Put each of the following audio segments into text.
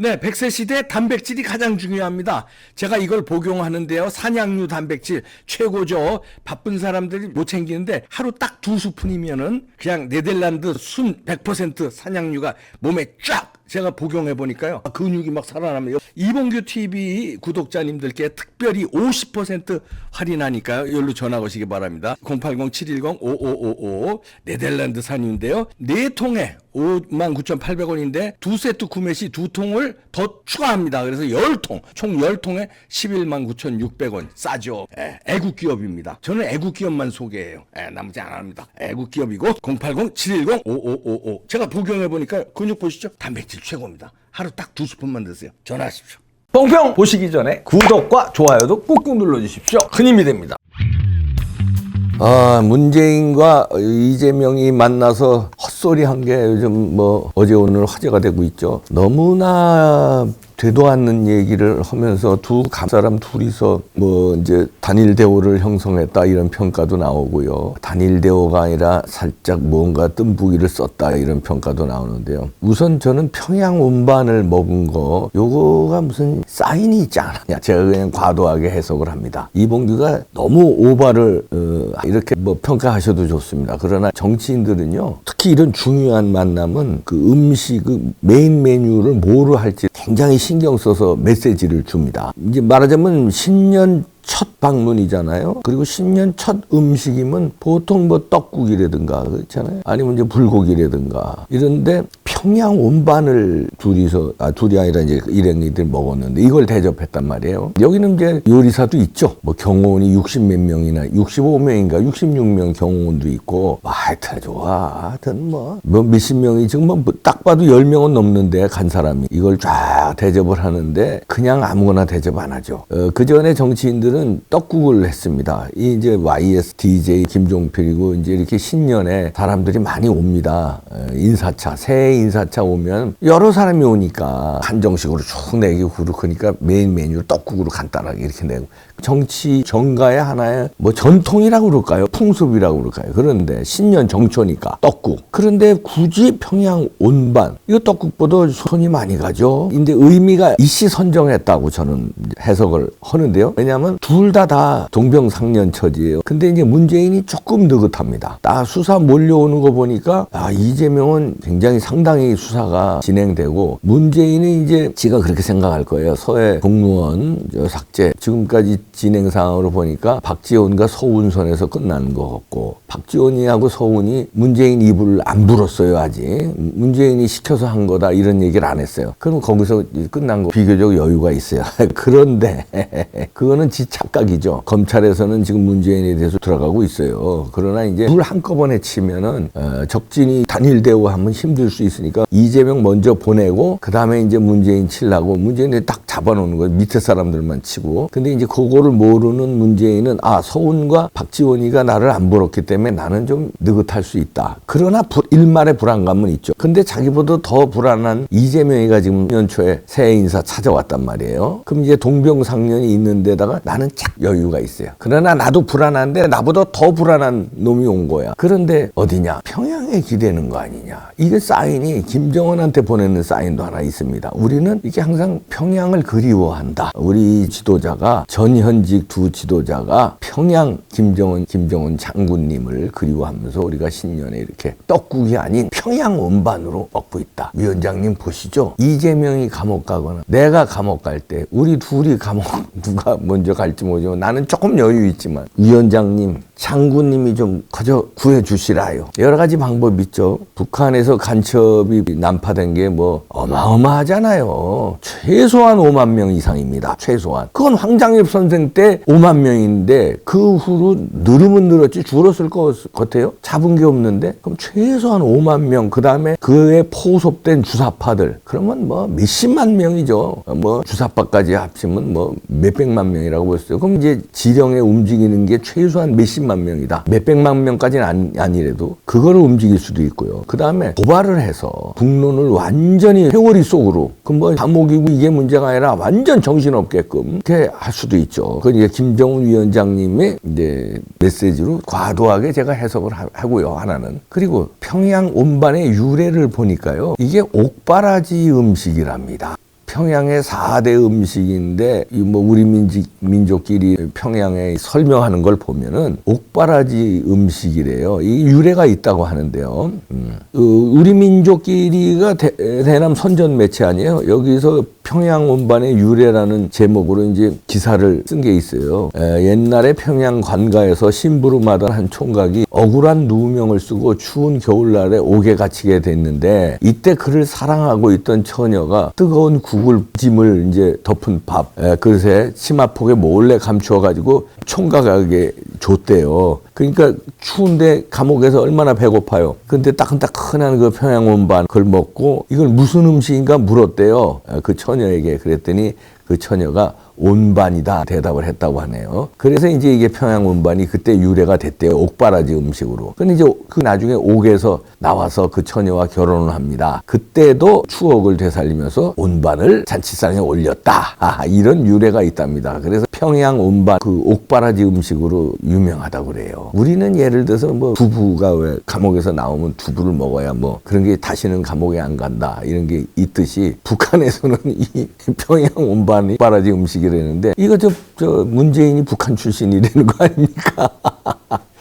네, 100세 시대 단백질이 가장 중요합니다. 제가 이걸 복용하는데요. 산양류 단백질 최고죠. 바쁜 사람들이 못 챙기는데 하루 딱 2스푼이면은 그냥 네덜란드 순 100% 산양류가 몸에 쫙 제가 복용해 보니까요. 근육이 막 살아나면 이봉규 TV 구독자님들께 특별히 50% 할인하니까요. 이걸로 전화 오시기 바랍니다. 080-710-5555 네덜란드 산유인데요. 4통에 59,800원인데 2세트 구매 시 2통을 더 추가합니다. 그래서 10통, 총 10통에 119,600원. 싸죠. 애국기업입니다. 저는 애국기업만 소개해요. 나머지 안 합니다. 애국기업이고 080-710-5555 제가 복용해보니까 근육 보시죠? 단백질 최고입니다. 하루 딱 2스푼만 드세요. 전화하십시오. 뽕평 보시기 전에 구독과 좋아요도 꾹꾹 눌러주십시오. 큰 힘이 됩니다. 문재인과 이재명이 만나서 헛소리 한 게 요즘 어제 오늘 화제가 되고 있죠. 너무나 되도 않는 얘기를 하면서 두 사람 둘이서 이제 단일 대오를 형성했다 이런 평가도 나오고요. 단일 대오가 아니라 살짝 뭔가 뜸부기를 썼다 이런 평가도 나오는데요. 우선 저는 평양 운반을 먹은 거 요거가 무슨 사인이 있지 않았냐. 제가 그냥 과도하게 해석을 합니다. 이봉규가 너무 오바를 이렇게 평가하셔도 좋습니다. 그러나 정치인들은요. 특히 이런 중요한 만남은 그 음식 그 메인 메뉴를 뭐로 할지 굉장히 신경 써서 메시지를 줍니다. 이제 말하자면 신년 첫 방문이잖아요. 그리고 신년 첫 음식이면 보통 떡국이라든가 그렇잖아요. 아니면 이제 불고기라든가 이런데 평양 온반을 둘이 아니라 이제 일행이들 먹었는데 이걸 대접했단 말이에요. 여기는 이제 요리사도 있죠. 경호원이 60몇 명이나 65명인가 66명 경호원도 있고 하여튼 좋아. 하여튼 몇십 명이 지금 딱 봐도 10명은 넘는데 간 사람이 이걸 쫙 대접을 하는데 그냥 아무거나 대접 안 하죠. 그 전에 정치인들은 떡국을 했습니다. 이제 YS DJ 김종필이고 이제 이렇게 신년에 사람들이 많이 옵니다. 인사차, 새해 인사차 오면 여러 사람이 오니까 한정식으로 쭉 내기고 그러니까 메인 메뉴를 떡국으로 간단하게 이렇게 내고 정치 정가의 하나의 전통이라고 그럴까요? 풍습이라고 그럴까요? 그런데 신년 정초니까 떡국. 그런데 굳이 평양 온반 이거 떡국보다 손이 많이 가죠. 근데 의미가 이씨 선정했다고 저는 해석을 하는데요. 왜냐하면 둘 다 동병상련처지예요. 근데 이제 문재인이 조금 느긋합니다. 딱 수사 몰려오는 거 보니까 이재명은 굉장히 상당히 수사가 진행되고 문재인은 이제 지가 그렇게 생각할 거예요. 서해 공무원 삭제 지금까지 진행 상황으로 보니까 박지원과 서훈선에서 끝나는 것 같고 박지원이하고 서훈이 문재인 입을 안 불었어요. 아직 문재인이 시켜서 한 거다 이런 얘기를 안 했어요. 그럼 거기서 끝난 거 비교적 여유가 있어요. 그런데 그거는 지 착각이죠. 검찰에서는 지금 문재인에 대해서 들어가고 있어요. 그러나 이제 둘 한꺼번에 치면은 적진이 단일 대우하면 힘들 수 있으니까 이재명 먼저 보내고 그 다음에 이제 문재인 치려고 문재인이 딱 잡아놓는 거예요. 밑에 사람들만 치고. 근데 이제 그거를 모르는 문재인은 서훈과 박지원이가 나를 안 불었기 때문에 나는 좀 느긋할 수 있다. 그러나 일말의 불안감은 있죠. 근데 자기보다 더 불안한 이재명이가 지금 연초에 새해 인사 찾아왔단 말이에요. 그럼 이제 동병상련이 있는 데다가 나는 쫙 여유가 있어요. 그러나 나도 불안한데 나보다 더 불안한 놈이 온 거야. 그런데 어디냐? 평양에 기대는 거 아니냐? 이게 사인이 김정은한테 보내는 사인도 하나 있습니다. 우리는 이게 항상 평양을 그리워한다. 우리 지도자가 전현직 두 지도자가 평양 김정은 장군님을 그리워하면서 우리가 신년에 이렇게 떡국이 아닌 평양 온반으로 먹고 있다. 위원장님 보시죠. 이재명이 감옥 가거나 내가 감옥 갈 때 우리 둘이 감옥 누가 먼저 갈지 모르지만 나는 조금 여유 있지만 위원장님 장군님이 좀 거저 구해주시라요. 여러 가지 방법이 있죠. 북한에서 간첩이 난파된 게 어마어마하잖아요. 최소한 5만 명 이상입니다. 최소한. 그건 황장엽 선생 때 5만 명인데 그 후로 늘으면 늘었지 줄었을 것 같아요. 잡은 게 없는데 그럼 최소한 5만 명 그 다음에 그에 포섭된 주사파들 그러면 몇십만 명이죠. 주사파까지 합치면 몇백만 명이라고 보였어요. 그럼 이제 지령에 움직이는 게 최소한 몇십만 명이다. 몇백만 명까지는 아니래도 그거를 움직일 수도 있고요. 그 다음에 고발을 해서 북론을 완전히 회오리 속으로 감옥이고 이게 문제가 아니라 완전 정신없게끔 이렇게 할 수도 있죠. 그 이제 김정은 위원장님의 이제 메시지로 과도하게 제가 해석을 하고요. 하나는. 그리고 평양 온반의 유래를 보니까요. 이게 옥바라지 음식이랍니다. 평양의 4대 음식인데 이 뭐 우리 민족끼리 평양에 설명하는 걸 보면은 옥바라지 음식이래요. 이 유래가 있다고 하는데요. 우리 민족끼리가 대남 선전 매체 아니에요. 여기서 평양 온반의 유래라는 제목으로 이제 기사를 쓴 게 있어요. 옛날에 평양 관가에서 심부름하던 한 총각이 억울한 누명을 쓰고 추운 겨울날에 옥에 갇히게 됐는데 이때 그를 사랑하고 있던 처녀가 뜨거운 국을 짐을 이제 덮은 밥 그릇에 치마폭에 몰래 감추어 가지고 총각에게 줬대요. 그러니까 추운데 감옥에서 얼마나 배고파요. 근데 따끈따끈한 그 평양 온반 그걸 먹고 이걸 무슨 음식인가 물었대요. 그 처녀에게. 그랬더니 그 처녀가 온반이다 대답을 했다고 하네요. 그래서 이제 이게 평양 온반이 그때 유래가 됐대요. 옥바라지 음식으로. 근데 이제 그 나중에 옥에서 나와서 그 처녀와 결혼을 합니다. 그때도 추억을 되살리면서 온반을 잔치상에 올렸다. 이런 유래가 있답니다. 그래서 평양 온반 그 옥바라지 음식으로 유명하다고 그래요. 우리는 예를 들어서 뭐 두부가 왜 감옥에서 나오면 두부를 먹어야 뭐 그런 게 다시는 감옥에 안 간다 이런 게 있듯이 북한에서는 이 평양 온반이 옥바라지 음식이라는데 이거 저 문재인이 북한 출신이라는 거 아닙니까?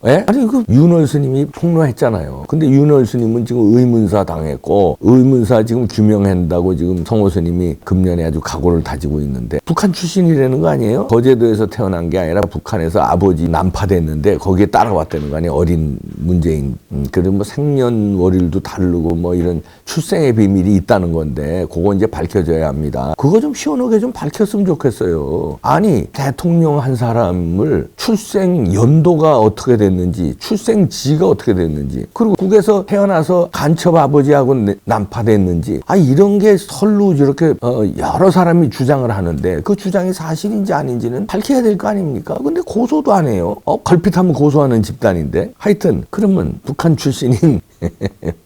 예? 아니 그 윤월 스님이 폭로했잖아요. 근데 윤월 스님은 지금 의문사 당했고 의문사 지금 규명한다고 지금 성호 스님이 금년에 아주 각오를 다지고 있는데 북한 출신이라는 거 아니에요? 거제도에서 태어난 게 아니라 북한에서 아버지 난파됐는데 거기에 따라왔다는 거 아니에요? 어린 문재인. 그리고 뭐 생년월일도 다르고 뭐 이런 출생의 비밀이 있다는 건데 그거 이제 밝혀져야 합니다. 그거 좀 시원하게 좀 밝혔으면 좋겠어요. 아니 대통령 한 사람을 출생 연도가 어떻게 됐는지 출생지가 어떻게 됐는지 그리고 국에서 태어나서 간첩 아버지하고 난파됐는지 이런 게 설로 이렇게 여러 사람이 주장을 하는데 그 주장이 사실인지 아닌지는 밝혀야 될 거 아닙니까? 근데 고소도 안 해요. 걸핏하면 고소하는 집단인데 하여튼 그러면 북한 출신인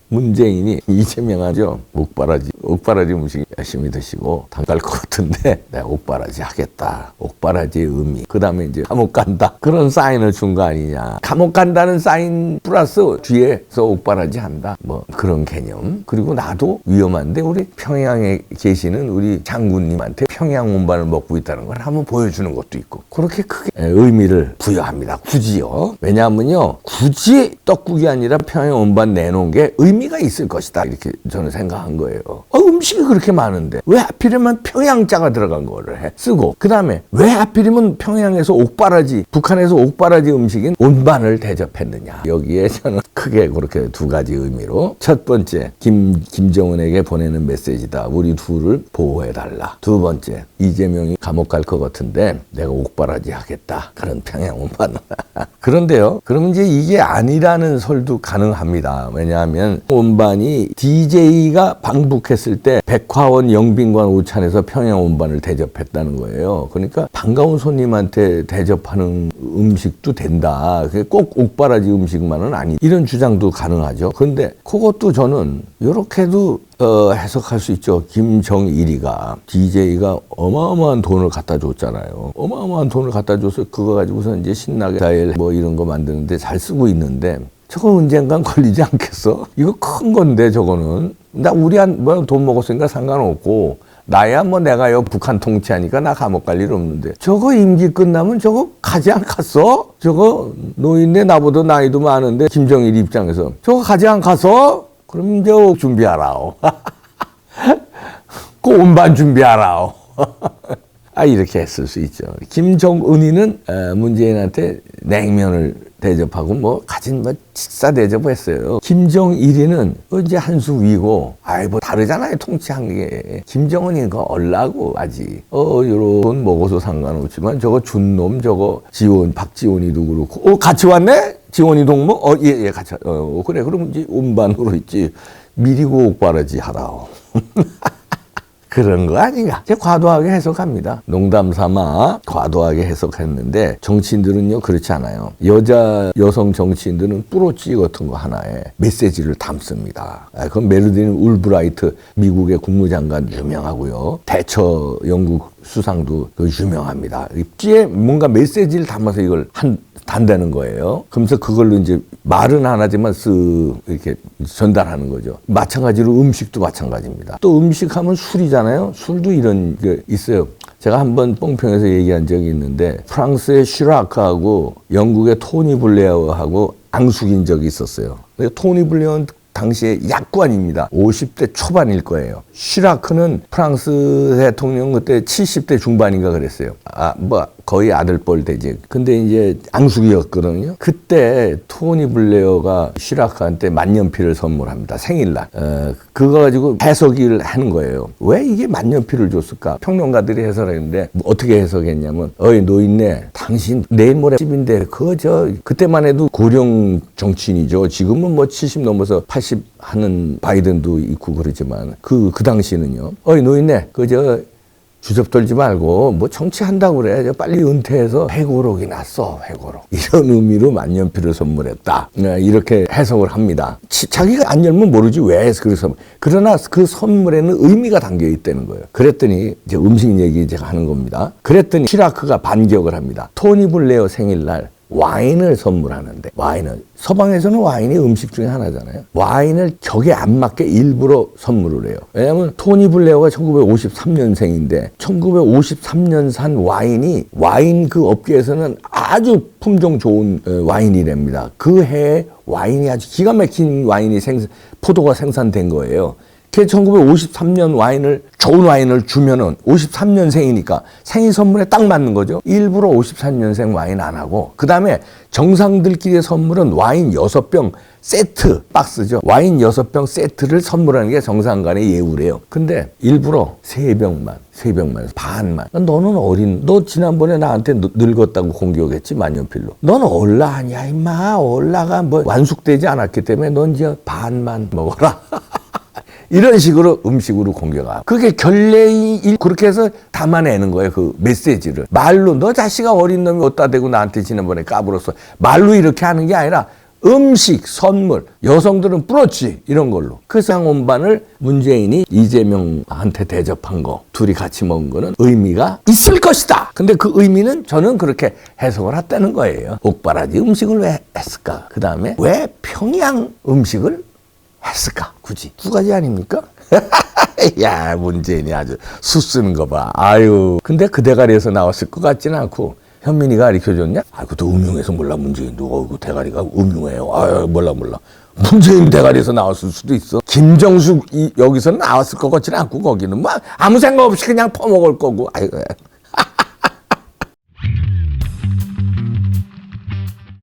문재인이 이재명하죠. 옥바라지 음식 열심히 드시고 당갈 것 같은데 내가 옥바라지 하겠다. 옥바라지의 의미. 그 다음에 이제 감옥 간다. 그런 사인을 준 거 아니냐. 감옥 간다는 사인 플러스 뒤에서 옥바라지 한다. 뭐 그런 개념. 그리고 나도 위험한데 우리 평양에 계시는 우리 장군님한테 평양 온반을 먹고 있다는 걸 한번 보여주는 것도 있고 그렇게 크게 의미를 부여합니다. 굳이요. 왜냐하면요. 굳이 떡국이 아니라 평양 온반 내놓은 게 의미가 있을 것이다. 이렇게 저는 생각한 거예요. 음식이 그렇게 많은데 왜 하필이면 평양자가 들어간 거를 쓰고 그 다음에 왜 하필이면 평양에서 옥바라지 북한에서 옥바라지 음식인 온반을 대접했느냐. 여기에 저는 크게 그렇게 두 가지 의미로 첫 번째 김정은에게 보내는 메시지다. 우리 둘을 보호해달라. 두 번째 이재명이 감옥 갈 것 같은데 내가 옥바라지 하겠다. 그런 평양 온반. 그런데요. 그럼 이제 이게 아니라는 설도 가능합니다. 왜냐하면 온반이 DJ가 방북했을 때 백화원 영빈관 오찬에서 평양 온반을 대접했다는 거예요. 그러니까 반가운 손님한테 대접하는 음식도 된다. 그게 꼭 옥바라지 음식만은 아니. 이런 주장도 가능하죠. 그런데 그것도 저는 이렇게도 해석할 수 있죠. 김정일이가 DJ가 어마어마한 돈을 갖다 줬잖아요. 어마어마한 돈을 갖다 줘서 그거 가지고서 이제 신나게 스타일 뭐 이런 거 만드는데 잘 쓰고 있는데 저거 언젠간 걸리지 않겠어? 이거 큰 건데 저거는. 나 뭐 돈 먹었으니까 상관없고 나야 뭐 내가요 북한 통치하니까 나 감옥 갈 일 없는데 저거 임기 끝나면 저거 가지 않겠어? 저거 노인네 나보다 나이도 많은데 김정일 입장에서 저거 가지 않겠어? 그럼 이제 준비하라. 그 온반 준비하라. 이렇게 했을 수 있죠. 김정은이는 문재인한테 냉면을 대접하고 뭐 가진 뭐 식사 대접했어요. 김정일이는 이제 한 수 위고 뭐 다르잖아요. 통치한 게. 김정은이 그 얼라고 아직 요런 돈 먹어서 상관없지만 저거 준 놈 저거 박지원이도 그렇고 같이 왔네? 지원이 동무? 예, 같이 그래 그럼 이제 온반으로 있지. 미리고 옥바라지 하라. 그런 거 아닌가? 제가 과도하게 해석합니다. 농담 삼아 과도하게 해석했는데 정치인들은요 그렇지 않아요. 여성 정치인들은 뿌로찌 같은 거 하나에 메시지를 담습니다. 그건 메르딘 울브라이트 미국의 국무장관 유명하고요. 대처 영국 수상도 유명합니다. 뒤에 뭔가 메시지를 담아서 이걸 단다는 거예요. 그러면서 그걸로 이제 말은 안 하지만 이렇게 전달하는 거죠. 마찬가지로 음식도 마찬가지입니다. 또 음식하면 술이잖아요. 있잖아요. 술도 이런 게 있어요. 제가 한번 뽕평에서 얘기한 적이 있는데 프랑스의 시라크하고 영국의 토니 블레어하고 앙숙인 적이 있었어요. 토니 블레어는 당시에 약관입니다. 50대 초반일 거예요. 시라크는 프랑스 대통령 그때 70대 중반인가 그랬어요. 뭐 거의 아들뻘 되지. 근데 이제 앙숙이었거든요. 그때 토니 블레어가 시라크한테 만년필을 선물합니다. 생일날. 그거 가지고 해석을 하는 거예요. 왜 이게 만년필을 줬을까? 평론가들이 해설했는데 뭐 어떻게 해석했냐면 어이 노인네 당신 내일 모레 10인데 그때만 해도 고령 정치인이죠. 지금은 뭐 70 넘어서 80 하는 바이든도 있고 그러지만 그 당시는요. 어이 노인네 주접 떨지 말고 뭐 정치한다고 그래. 빨리 은퇴해서 회고록이 났어. 회고록. 이런 의미로 만년필을 선물했다. 이렇게 해석을 합니다. 자기가 안 열면 모르지 왜 그래서 그러나 그 선물에는 의미가 담겨 있다는 거예요. 그랬더니 이제 음식 얘기 제가 하는 겁니다. 그랬더니 시라크가 반격을 합니다. 토니 블레어 생일날 와인을 선물하는데 서방에서는 와인이 음식 중에 하나잖아요. 와인을 격에 안 맞게 일부러 선물을 해요. 왜냐하면 토니 블레어가 1953년생인데 1953년산 와인 그 업계에서는 아주 품종 좋은 와인이랍니다. 그 해에 와인이 아주 기가 막힌 와인이 포도가 생산된 거예요. 1953년 좋은 와인을 주면은 53년생이니까 생일 선물에 딱 맞는 거죠. 일부러 53년생 와인 안 하고, 그 다음에 정상들끼리의 선물은 와인 6병 세트, 박스죠. 와인 6병 세트를 선물하는 게 정상 간의 예우래요. 근데 일부러 3병만, 반만. 너는 너 지난번에 나한테 늙었다고 공격했지, 만년필로. 넌 얼라 아니야, 임마. 얼라가 뭐 완숙되지 않았기 때문에 넌 이제 반만 먹어라. 이런 식으로 음식으로 공격하고. 그게 결례이 그렇게 해서 담아내는 거예요. 그 메시지를. 말로 너 자식아 어린 놈이 어디다 대고 나한테 지난번에 까불었어. 말로 이렇게 하는 게 아니라 음식, 선물, 여성들은 부럽지 이런 걸로. 그 쌍온반을 문재인이 이재명한테 대접한 거, 둘이 같이 먹은 거는 의미가 있을 것이다. 근데 그 의미는 저는 그렇게 해석을 했다는 거예요. 옥바라지 음식을 왜 했을까? 그 다음에 왜 평양 음식을 했을까? 굳이. 2가지 아닙니까? 야, 문재인이 아주 수 쓰는 거 봐. 아유. 근데 그 대가리에서 나왔을 것 같지는 않고, 현민이가 가르쳐줬냐? 그것도 음흉해서 몰라, 문재인도. 그 대가리가 음흉해요. 아유, 몰라. 문재인 대가리에서 나왔을 수도 있어. 김정숙 여기서 나왔을 것 같지는 않고, 거기는 뭐 아무 생각 없이 그냥 퍼먹을 거고. 아이고.